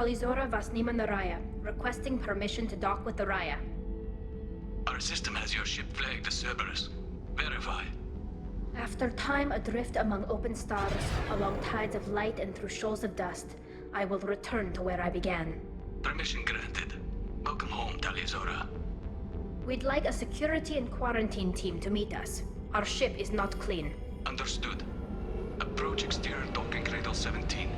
Talizora Vasnima Naraya, requesting permission to dock with the Raya. Our system has your ship flagged as Cerberus. Verify. After time adrift among open stars, along tides of light and through shoals of dust, I will return to where I began. Permission granted. Welcome home, Talizora. We'd like a security and quarantine team to meet us. Our ship is not clean. Understood. Approach exterior docking cradle 17.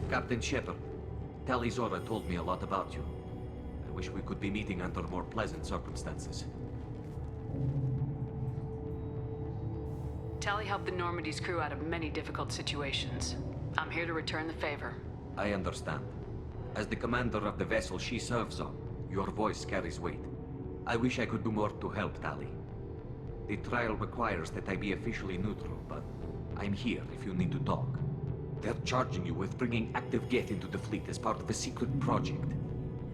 Captain Shepard, Talizora told me a lot about you. I wish we could be meeting under more pleasant circumstances. Tally helped the Normandy's crew out of many difficult situations. I'm here to return the favor. I understand. As the commander of the vessel she serves on, your voice carries weight. I wish I could do more to help, Tally. The trial requires that I be officially neutral, but I'm here if you need to talk. They're charging you with bringing active Geth into the fleet as part of a secret project.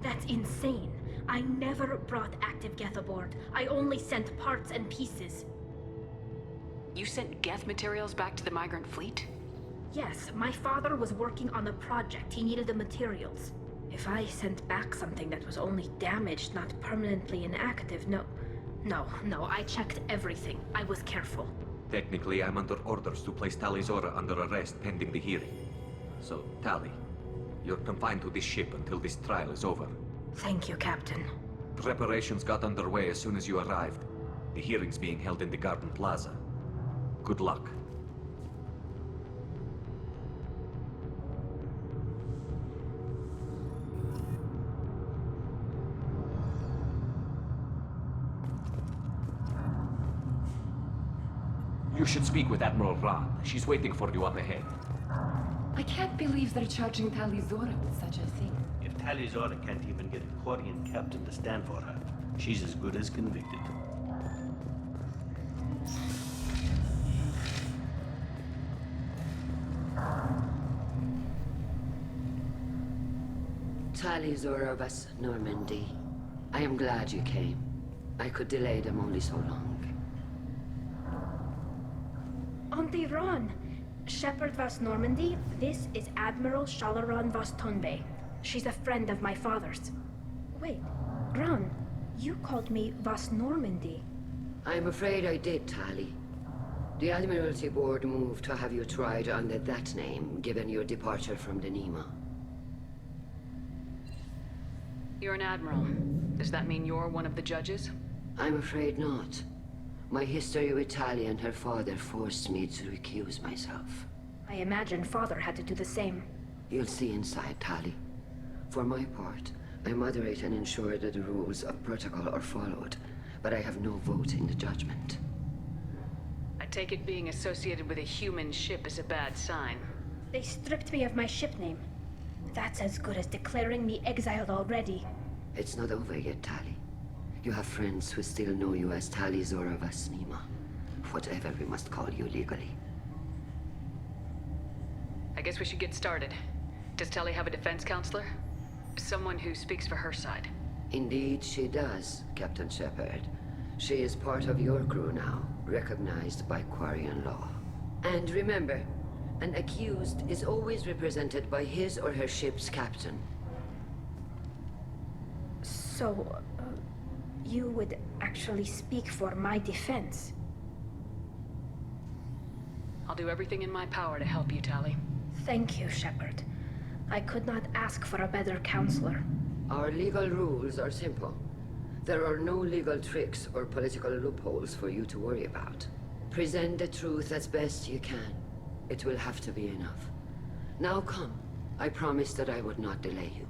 That's insane. I never brought active Geth aboard. I only sent parts and pieces. You sent Geth materials back to the migrant fleet? Yes, my father was working on a project. He needed the materials. If I sent back something that was only damaged, not permanently inactive, no, I checked everything. I was careful. Technically, I'm under orders to place Talizora under arrest pending the hearing. So, Tally, you're confined to this ship until this trial is over. Thank you, Captain. Preparations got underway as soon as you arrived. The hearing's being held in the Garden Plaza. Good luck. You should speak with Admiral Ra. She's waiting for you up ahead. I can't believe they're charging Talizora with such a thing. If Talizora can't even get a Quarian captain to stand for her, she's as good as convicted. Talizora Vas Normandy. I am glad you came. I could delay them only so long. Auntie Ron! Shepard Vas Normandy, this is Admiral Shalaran Vas Tonbe. She's a friend of my father's. Wait, Ron, you called me Vas Normandy. I'm afraid I did, Tally. The Admiralty Board moved to have you tried under that name, given your departure from the Nima. You're an admiral. Does that mean you're one of the judges? I'm afraid not. My history with Tally and her father forced me to recuse myself. I imagine father had to do the same. You'll see inside, Tally. For my part, I moderate and ensure that the rules of protocol are followed, but I have no vote in the judgment. I take it being associated with a human ship is a bad sign. They stripped me of my ship name. That's as good as declaring me exiled already. It's not over yet, Tally. You have friends who still know you as Talizora Vasnima. Whatever we must call you legally. I guess we should get started. Does Tally have a defense counselor? Someone who speaks for her side. Indeed she does, Captain Shepard. She is part of your crew now, recognized by Quarian law. And remember, an accused is always represented by his or her ship's captain. So, you would actually speak for my defense? I'll do everything in my power to help you, Tally. Thank you, Shepard. I could not ask for a better counselor. Our legal rules are simple. There are no legal tricks or political loopholes for you to worry about. Present the truth as best you can. It will have to be enough. Now come. I promised that I would not delay you.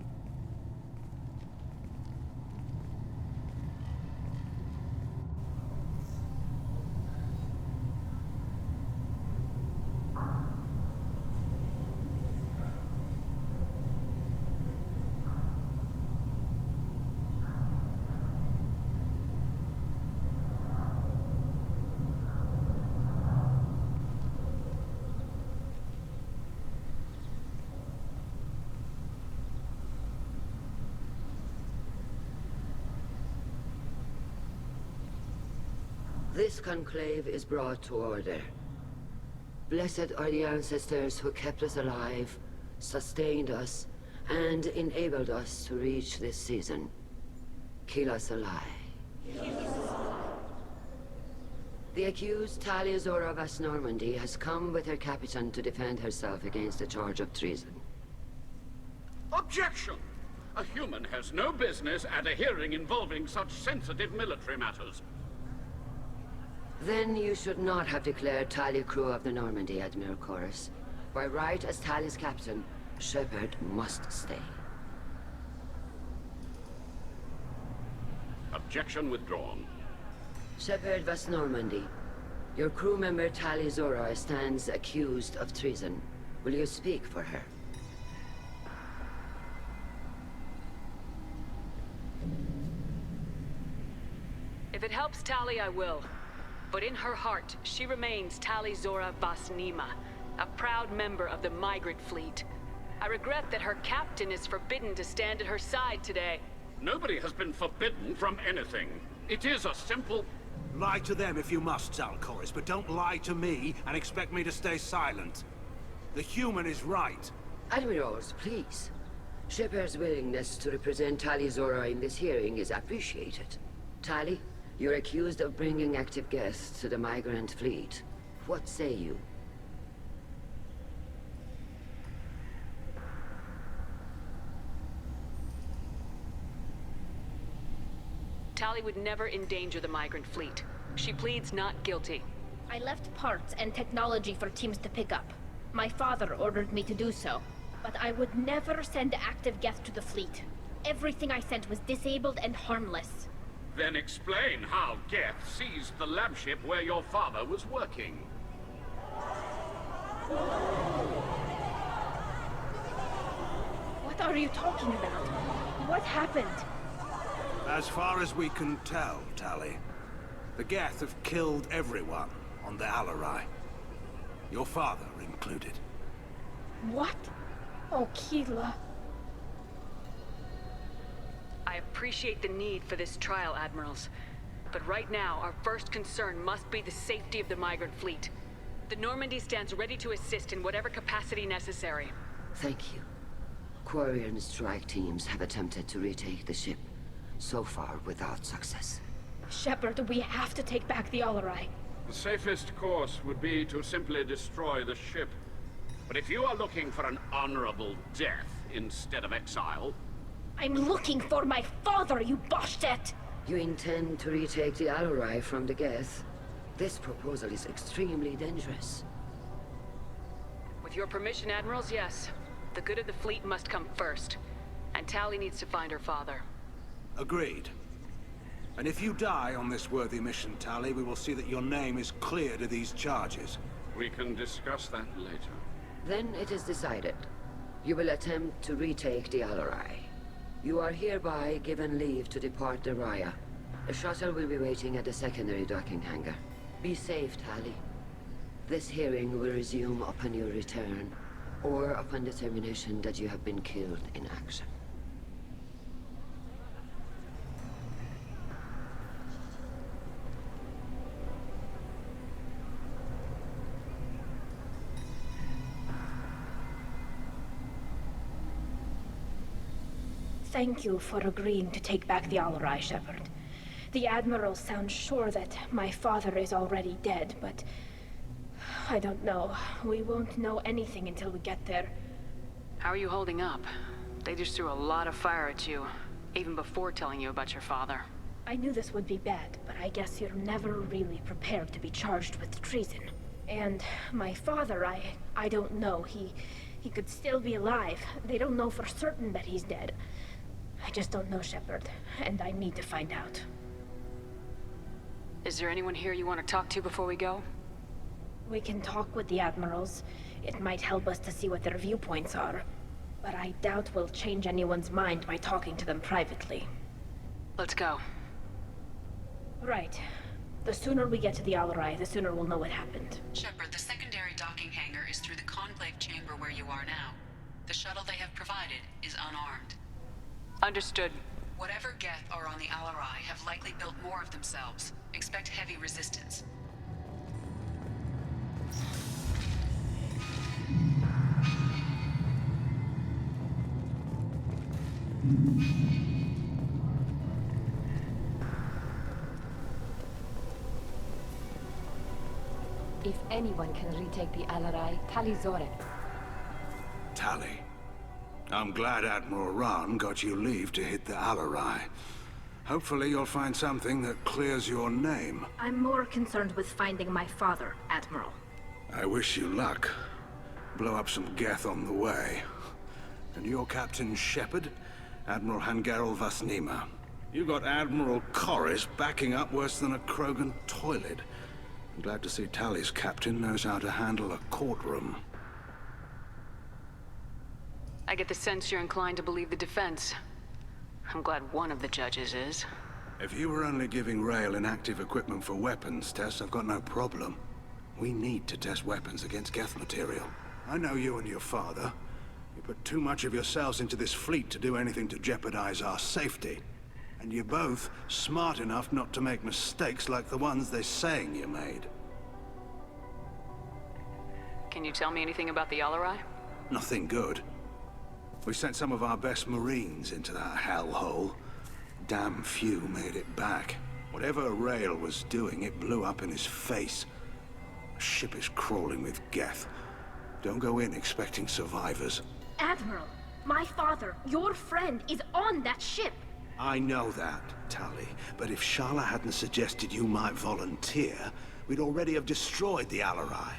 This conclave is brought to order. Blessed are the ancestors who kept us alive, sustained us, and enabled us to reach this season. Kilas alai. The accused Talia Zora Vas Normandy has come with her captain to defend herself against a charge of treason. Objection! A human has no business at a hearing involving such sensitive military matters. Then you should not have declared Talia crew of the Normandy, Admiral Chorus. By right as Talia's captain, Shepard must stay. Objection withdrawn. Shepard Vas Normandy, your crew member Talia Zora stands accused of treason. Will you speak for her? If it helps Tali, I will. But in her heart, she remains Tali Zora Vas Nima, a proud member of the migrant fleet. I regret that her captain is forbidden to stand at her side today. Nobody has been forbidden from anything. It is a simple... Lie to them if you must, Zalcoris, but don't lie to me and expect me to stay silent. The human is right. Admirals, please. Shepard's willingness to represent Tali Zora in this hearing is appreciated. Tali, you're accused of bringing active guests to the migrant fleet. What say you? Tali would never endanger the migrant fleet. She pleads not guilty. I left parts and technology for teams to pick up. My father ordered me to do so. But I would never send active guests to the fleet. Everything I sent was disabled and harmless. Then explain how Geth seized the lab ship where your father was working. What are you talking about? What happened? As far as we can tell, Tali, the Geth have killed everyone on the Alarai. Your father included. What? Oh, Keela. I appreciate the need for this trial, Admirals. But right now, our first concern must be the safety of the migrant fleet. The Normandy stands ready to assist in whatever capacity necessary. Thank you. Quarian strike teams have attempted to retake the ship, so far without success. Shepard, we have to take back the Alarai. The safest course would be to simply destroy the ship. But if you are looking for an honorable death instead of exile... I'm looking for my father, you bastet! You intend to retake the Alarai from the Geth? This proposal is extremely dangerous. With your permission, Admirals, yes. The good of the fleet must come first. And Tali needs to find her father. Agreed. And if you die on this worthy mission, Tali, we will see that your name is cleared of these charges. We can discuss that later. Then it is decided. You will attempt to retake the Alarai. You are hereby given leave to depart the Raya. A shuttle will be waiting at the secondary docking hangar. Be safe, Tali. This hearing will resume upon your return, or upon determination that you have been killed in action. Thank you for agreeing to take back the Alarai, Shepard. The Admiral sounds sure that my father is already dead, but... I don't know. We won't know anything until we get there. How are you holding up? They just threw a lot of fire at you, even before telling you about your father. I knew this would be bad, but I guess you're never really prepared to be charged with treason. And my father, I don't know. He could still be alive. They don't know for certain that he's dead. I just don't know, Shepard, and I need to find out. Is there anyone here you want to talk to before we go? We can talk with the Admirals. It might help us to see what their viewpoints are. But I doubt we'll change anyone's mind by talking to them privately. Let's go. Right. The sooner we get to the Alarai, the sooner we'll know what happened. Shepard, the secondary docking hangar is through the conclave chamber where you are now. The shuttle they have provided is unarmed. Understood. Whatever Geth are on the Alarai have likely built more of themselves. Expect heavy resistance. If anyone can retake the Alarai, Tali Zorek. Tali. I'm glad Admiral Ran got you leave to hit the Alarai. Hopefully you'll find something that clears your name. I'm more concerned with finding my father, Admiral. I wish you luck. Blow up some Geth on the way. And your Captain Shepard, Admiral Hangarel Vasnima. You got Admiral Corris backing up worse than a Krogan toilet. I'm glad to see Tali's captain knows how to handle a courtroom. I get the sense you're inclined to believe the defense. I'm glad one of the judges is. If you were only giving Rail inactive equipment for weapons tests, I've got no problem. We need to test weapons against Geth material. I know you and your father. You put too much of yourselves into this fleet to do anything to jeopardize our safety. And you're both smart enough not to make mistakes like the ones they're saying you made. Can you tell me anything about the Alarai? Nothing good. We sent some of our best Marines into that hellhole. Damn few made it back. Whatever Rail was doing, it blew up in his face. The ship is crawling with Geth. Don't go in expecting survivors. Admiral, my father, your friend, is on that ship. I know that, Tali, but if Shala hadn't suggested you might volunteer, we'd already have destroyed the Alarai.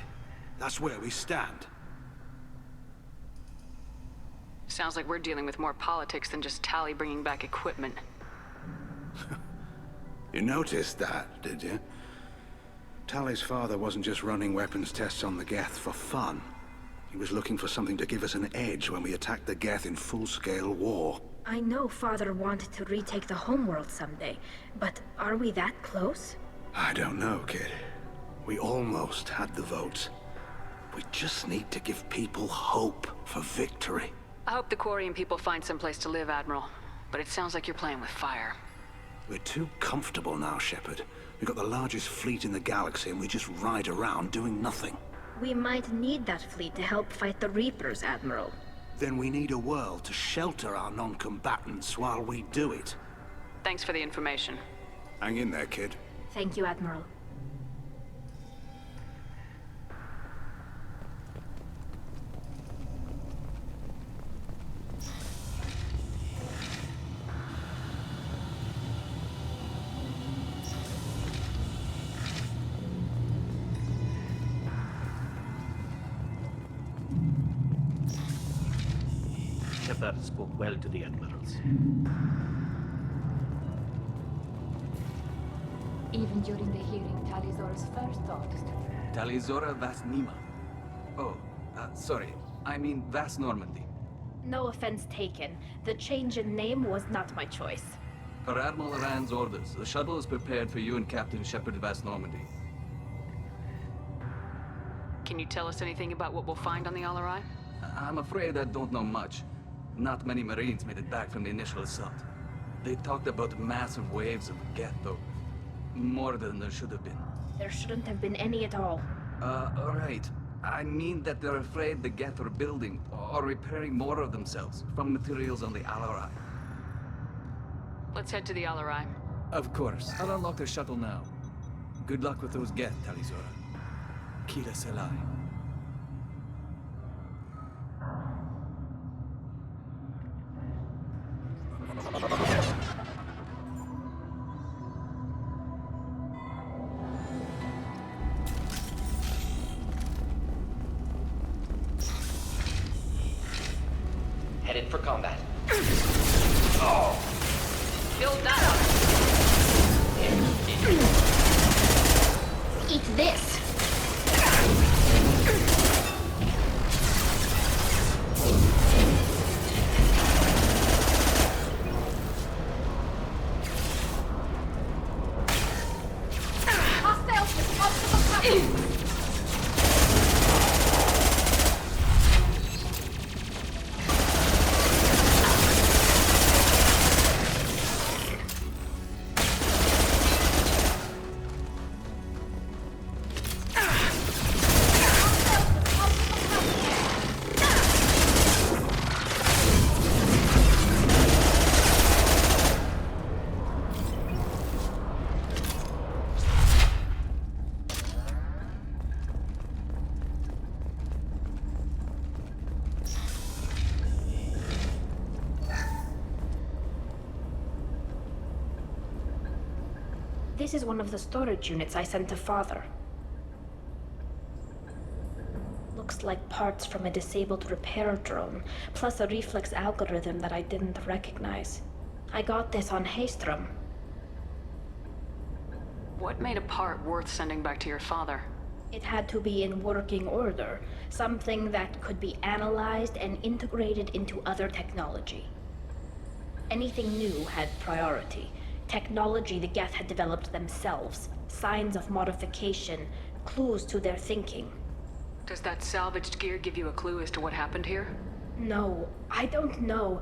That's where we stand. Sounds like we're dealing with more politics than just Tali bringing back equipment. You noticed that, did you? Tali's father wasn't just running weapons tests on the Geth for fun. He was looking for something to give us an edge when we attacked the Geth in full-scale war. I know Father wanted to retake the homeworld someday, but are we that close? I don't know, kid. We almost had the votes. We just need to give people hope for victory. I hope the Quarian people find some place to live, Admiral. But it sounds like you're playing with fire. We're too comfortable now, Shepard. We've got the largest fleet in the galaxy and we just ride around doing nothing. We might need that fleet to help fight the Reapers, Admiral. Then we need a world to shelter our non-combatants while we do it. Thanks for the information. Hang in there, kid. Thank you, Admiral. Shepard spoke well to the admirals. Even during the hearing, Talizora's first thought is to... Talizora Vasnima. Oh, sorry. I mean Vas Normandy. No offense taken. The change in name was not my choice. Per Admiral Rand's orders, the shuttle is prepared for you and Captain Shepard Vas Normandy. Can you tell us anything about what we'll find on the Alarai? I'm afraid I don't know much. Not many Marines made it back from the initial assault. They talked about massive waves of Geth, though. More than there should have been. There shouldn't have been any at all. Right. I mean that they're afraid the Geth are building or repairing more of themselves from materials on the Alarai. Let's head to the Alarai. Of course. I'll unlock the shuttle now. Good luck with those Geth, Talizora. Kila Selai. Headed for combat. Build that up! Eat this! This is one of the storage units I sent to Father. Looks like parts from a disabled repair drone, plus a reflex algorithm that I didn't recognize. I got this on Haystrom. What made a part worth sending back to your father? It had to be in working order, something that could be analyzed and integrated into other technology. Anything new had priority. Technology the Geth had developed themselves, signs of modification, clues to their thinking. Does that salvaged gear give you a clue as to what happened here? No, I don't know.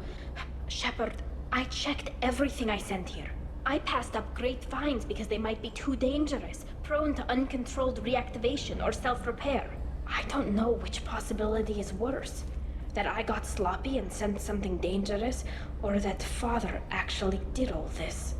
Shepard, I checked everything I sent here. I passed up great finds because they might be too dangerous, prone to uncontrolled reactivation or self-repair. I don't know which possibility is worse. That I got sloppy and sent something dangerous, or that Father actually did all this.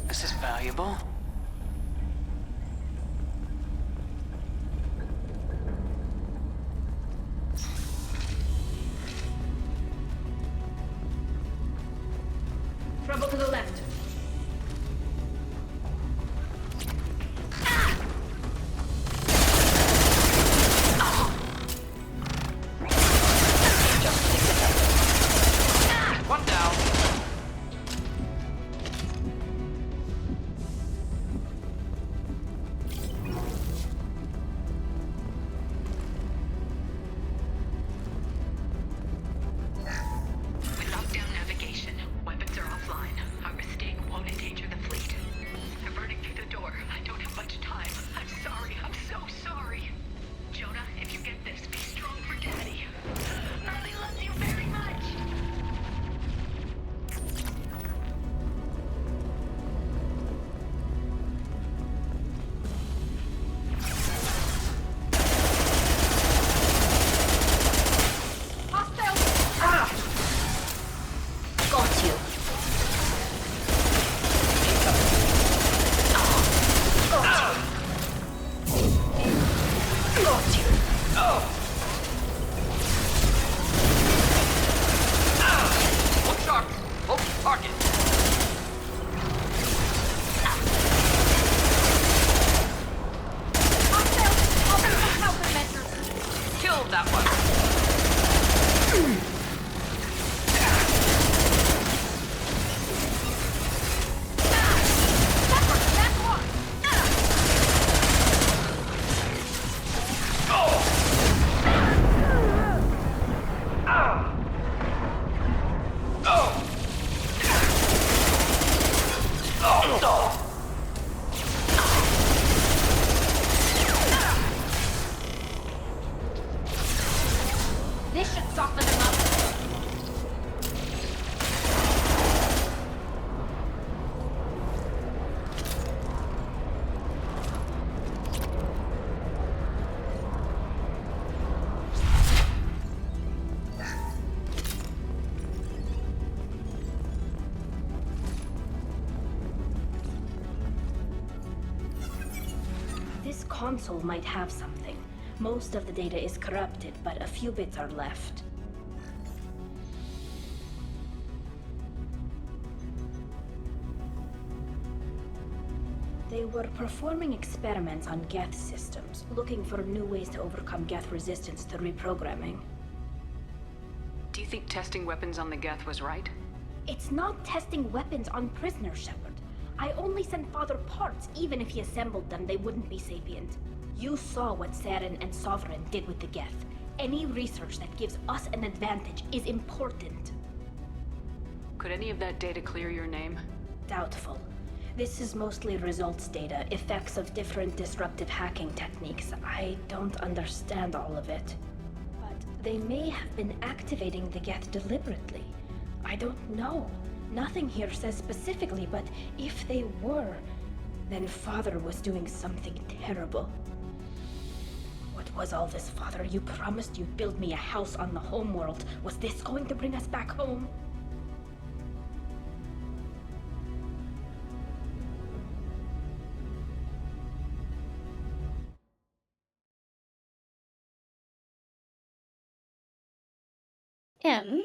This is valuable. Trouble to the left. One down. console might have something. Most of the data is corrupted, but a few bits are left. They were performing experiments on Geth systems, looking for new ways to overcome Geth resistance to reprogramming. Do you think testing weapons on the Geth was right? It's not testing weapons on prisoners, Shepard. I only sent Father parts. Even if he assembled them, they wouldn't be sapient. You saw what Saren and Sovereign did with the Geth. Any research that gives us an advantage is important. Could any of that data clear your name? Doubtful. This is mostly results data, effects of different disruptive hacking techniques. I don't understand all of it. But they may have been activating the Geth deliberately. I don't know. Nothing here says specifically, but if they were, then Father was doing something terrible. What was all this, Father? You promised you'd build me a house on the homeworld. Was this going to bring us back home? M.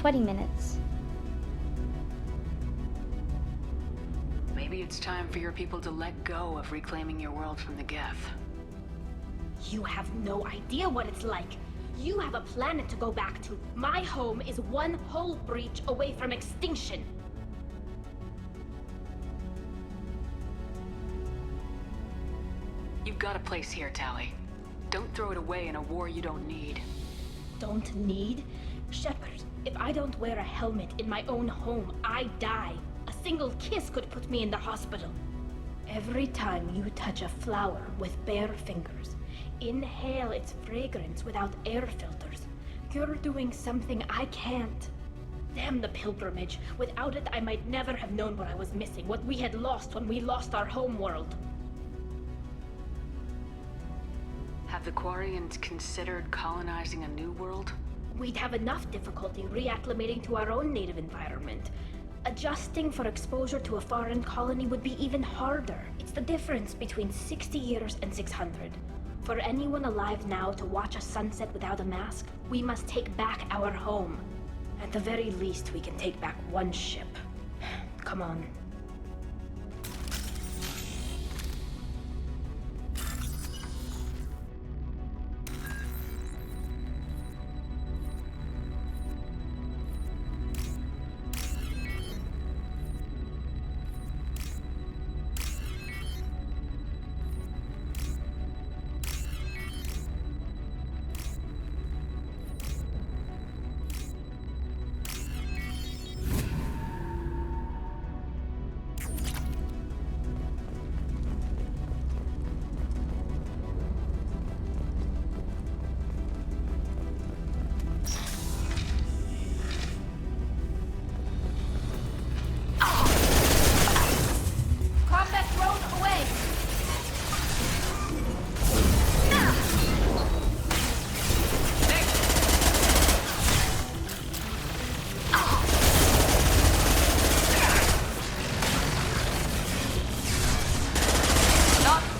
20 minutes. Maybe it's time for your people to let go of reclaiming your world from the Geth. You have no idea what it's like. You have a planet to go back to. My home is one hull breach away from extinction. You've got a place here, Tali. Don't throw it away in a war you don't need. Don't need? Shepard, if I don't wear a helmet in my own home, I die. A single kiss could put me in the hospital. Every time you touch a flower with bare fingers, inhale its fragrance without air filters, you're doing something I can't. Damn the pilgrimage. Without it, I might never have known what I was missing, what we had lost when we lost our home world. Have the Quarians considered colonizing a new world? We'd have enough difficulty reacclimating to our own native environment. Adjusting for exposure to a foreign colony would be even harder. It's the difference between 60 years and 600. For anyone alive now to watch a sunset without a mask, we must take back our home. At the very least, we can take back one ship. Come on.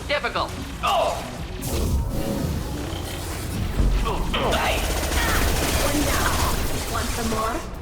Difficult. One down. Want some more?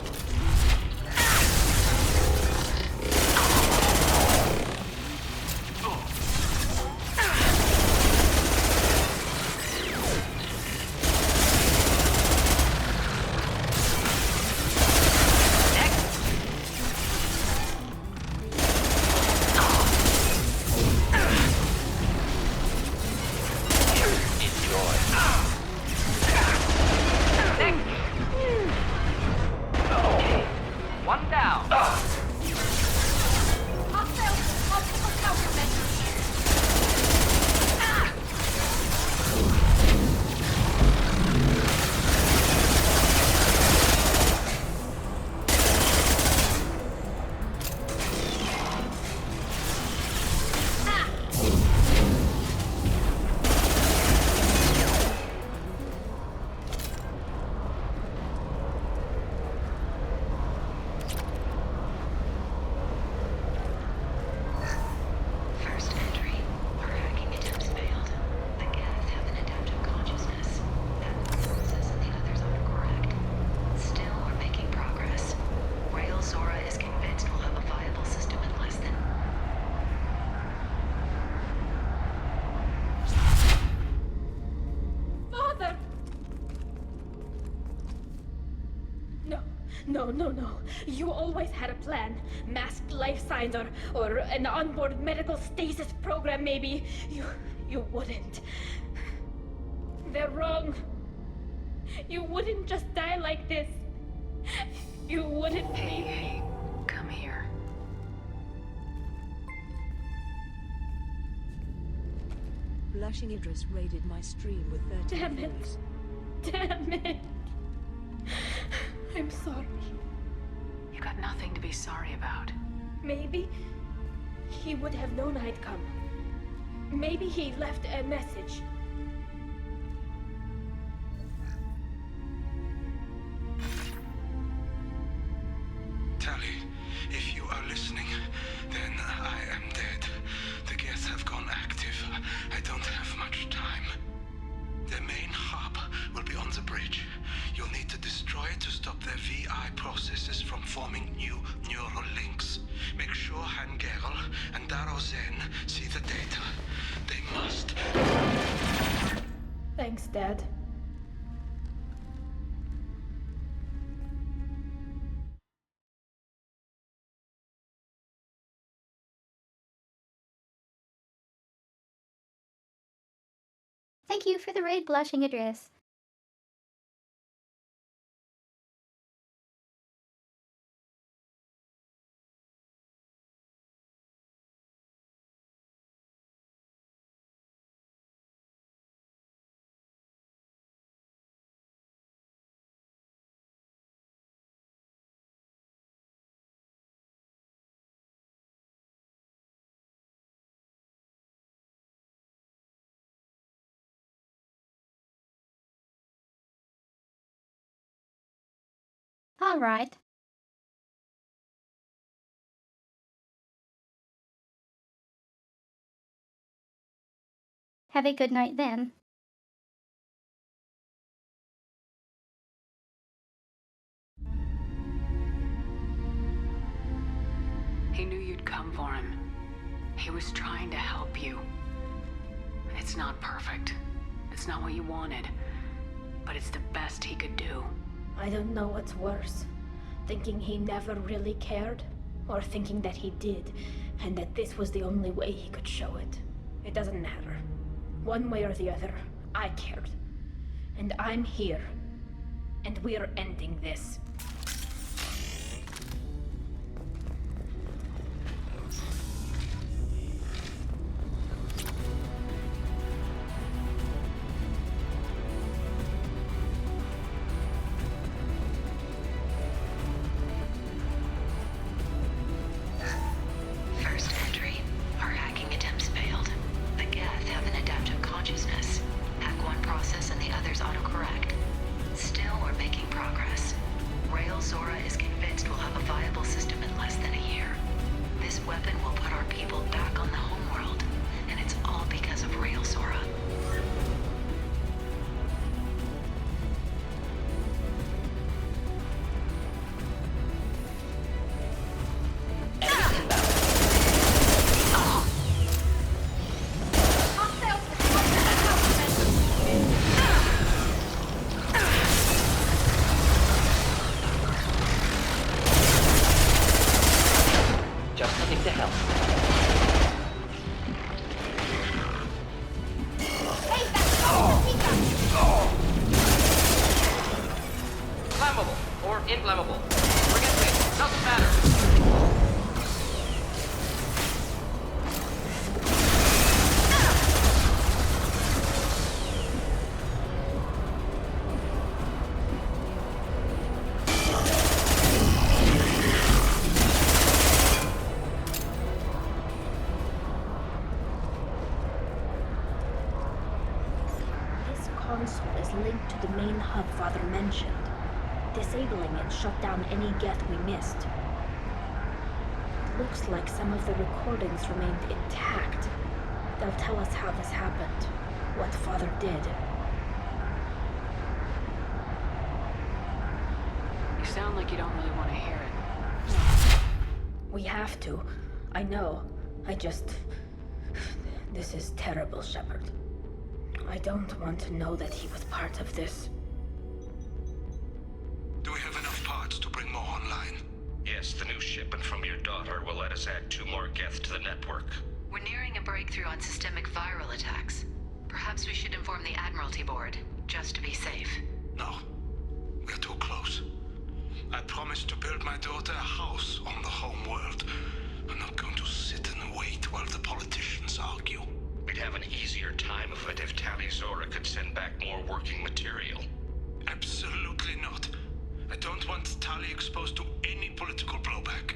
No. You always had a plan. Masked life signs or an onboard medical stasis program, maybe. You wouldn't. They're wrong. You wouldn't just die like this. You wouldn't. Hey, come here. Blushing Idris raided my stream with 13 Damn it. viewers. Damn it. I'm sorry. You got nothing to be sorry about. Maybe he would have known I'd come. Maybe he left a message. Tali, if you are listening, then I am dead. The Geth have gone active. I don't have much time. The main hub will be on the bridge. You'll need to destroy it to stop their VI processes from forming new neural links. Make sure Hangerl and Daro Zen see the data. They must. Thanks, Dad. Thank you for the raid, Blushing Idris. All right. Have a good night then. He knew you'd come for him. He was trying to help you. It's not perfect. It's not what you wanted. But it's the best he could do. I don't know what's worse. Thinking he never really cared, or thinking that he did, and that this was the only way he could show it. It doesn't matter. One way or the other, I cared. And I'm here. And we're ending this. First entry. Our hacking attempts failed. The Geth have an adaptive consciousness. Hack one process and the others autocorrect. Still, we're making progress. Rail Zora is convinced we'll have a viable system in less than a year. This weapon will put our people back on the homeworld, and it's all because of Rail Zora. Just something to help. Flammable or inflammable. Forget this. Doesn't matter. This console is linked to the main hub Father mentioned. Disabling it shut down any Geth we missed. It looks like some of the recordings remained intact. They'll tell us how this happened, what Father did. You sound like you don't really want to hear it. We have to. I know. I just... This is terrible, Shepard. I don't want to know that he was part of this. Do we have enough pods? robots to bring more online? Yes, the new shipment from your daughter will let us add 2 more Geth to the network. We're nearing a breakthrough on systemic viral attacks. Perhaps we should inform the Admiralty Board, just to be safe. No. We're too close. I promised to build my daughter a house on the home world. I'm not going to sit and wait while the politicians argue. We'd have an easier time of it if Tali Zora could send back more working material. Absolutely not. I don't want Tali exposed to any political blowback.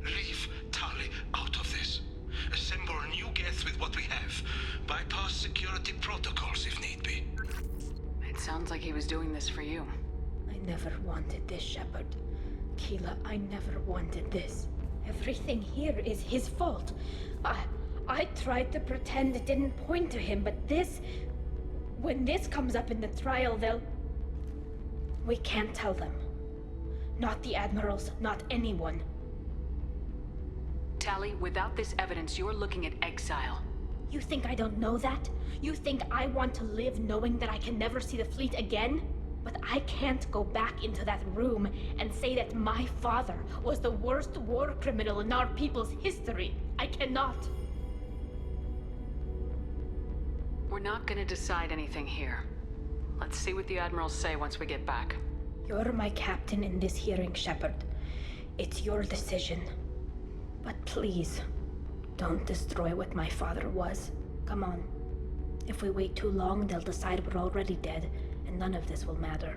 Leave Tali out of this. Assemble a new Geth with what we have. Bypass security protocols if need be. It sounds like he was doing this for you. I never wanted this, Shepard. Keela, I never wanted this. Everything here is his fault. I tried to pretend it didn't point to him, but this... When this comes up in the trial, they'll... We can't tell them. Not the admirals, not anyone. Tali, without this evidence, you're looking at exile. You think I don't know that? You think I want to live knowing that I can never see the fleet again? But I can't go back into that room and say that my father was the worst war criminal in our people's history. I cannot. We're not gonna decide anything here. Let's see what the admirals say once we get back. You're my captain in this hearing, Shepard. It's your decision. But please, don't destroy what my father was. Come on. If we wait too long, they'll decide we're already dead, and none of this will matter.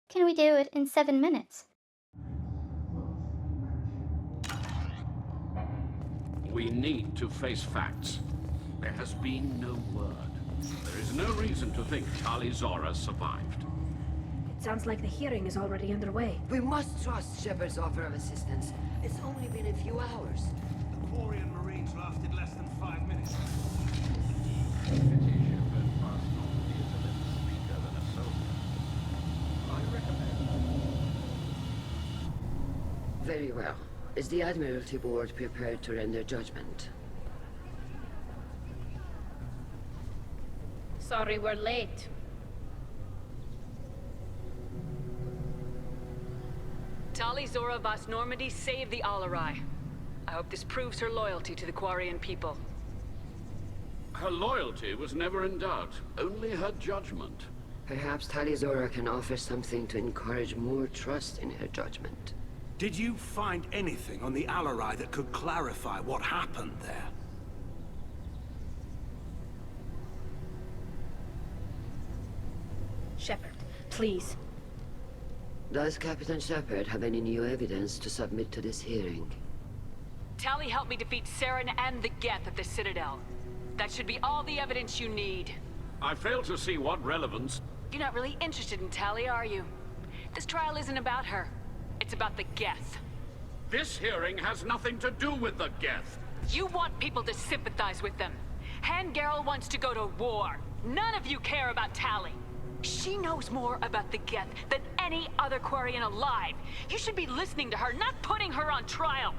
Can we do it in 7 minutes? We need to face facts. There has been no word. There is no reason to think Tali Zora survived. It sounds like the hearing is already underway. We must trust Shepard's offer of assistance. It's only been a few hours. The Quarian Marines lasted less than 5 minutes. Very well. Is the Admiralty Board prepared to render judgment? Sorry we're late. Tali Zora Vas Normandy saved the Alarai. I hope this proves her loyalty to the Quarian people. Her loyalty was never in doubt, only her judgment. Perhaps Tali Zora can offer something to encourage more trust in her judgment. Did you find anything on the Alarai that could clarify what happened there? Shepard, please. Does Captain Shepard have any new evidence to submit to this hearing? Tali helped me defeat Saren and the Geth at the Citadel. That should be all the evidence you need. I fail to see what relevance... You're not really interested in Tali, are you? This trial isn't about her. It's about the Geth. This hearing has nothing to do with the Geth. You want people to sympathize with them. Hangarel wants to go to war. None of you care about Tali. She knows more about the Geth than any other Quarian alive. You should be listening to her, not putting her on trial.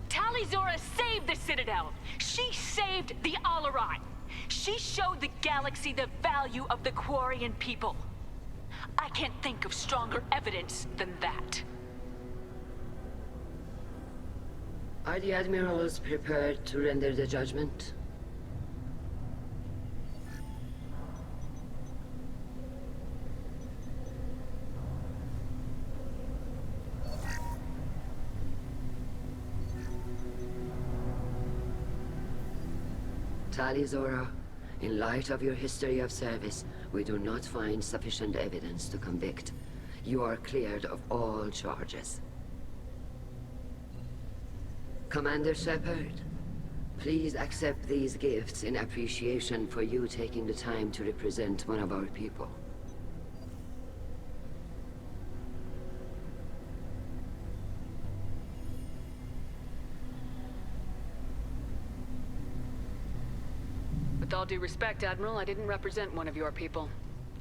Tali Zora saved the Citadel. She saved the Alarai. She showed the galaxy the value of the Quarian people. I can't think of stronger evidence than that. Are the admirals prepared to render the judgment? Tali Zora, in light of your history of service, we do not find sufficient evidence to convict. You are cleared of all charges. Commander Shepard, please accept these gifts in appreciation for you taking the time to represent one of our people. With all due respect, Admiral, I didn't represent one of your people.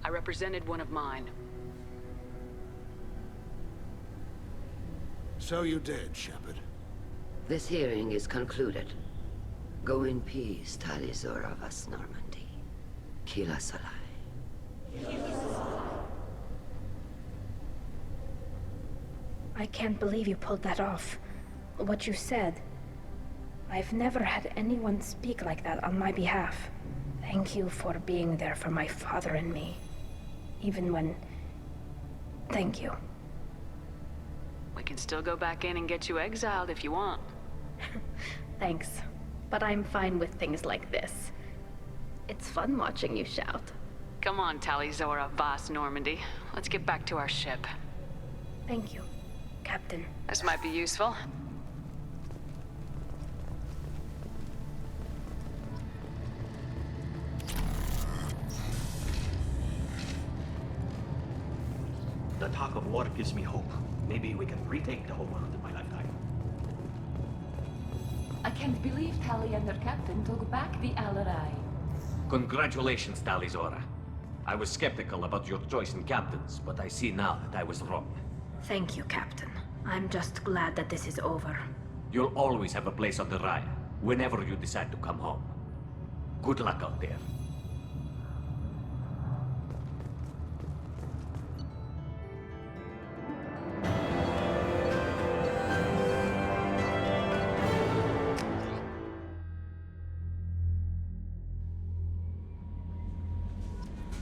I represented one of mine. So you did, Shepard. This hearing is concluded. Go in peace, Tali Zora Vas Normandy. Kila Salai. I can't believe you pulled that off. What you said. I've never had anyone speak like that on my behalf. Thank you for being there for my father and me. Even when... Thank you. We can still go back in and get you exiled if you want. Thanks. But I'm fine with things like this. It's fun watching you shout. Come on, Tali Zora Vas Normandy. Let's get back to our ship. Thank you, Captain. This might be useful. The talk of war gives me hope. Maybe we can retake the whole world in my lifetime. I can't believe Tali and their captain took back the Alarai. Congratulations, Tali Zora. I was skeptical about your choice in captains, but I see now that I was wrong. Thank you, Captain. I'm just glad that this is over. You'll always have a place on the Raya, whenever you decide to come home. Good luck out there.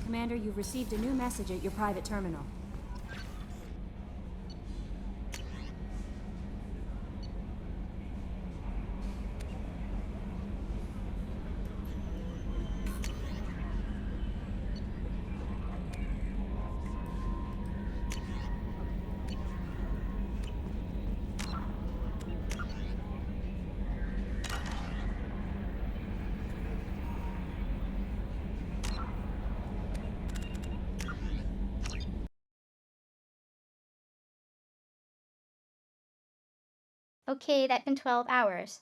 Commander, you've received a new message at your private terminal. Okay, that's been 12 hours.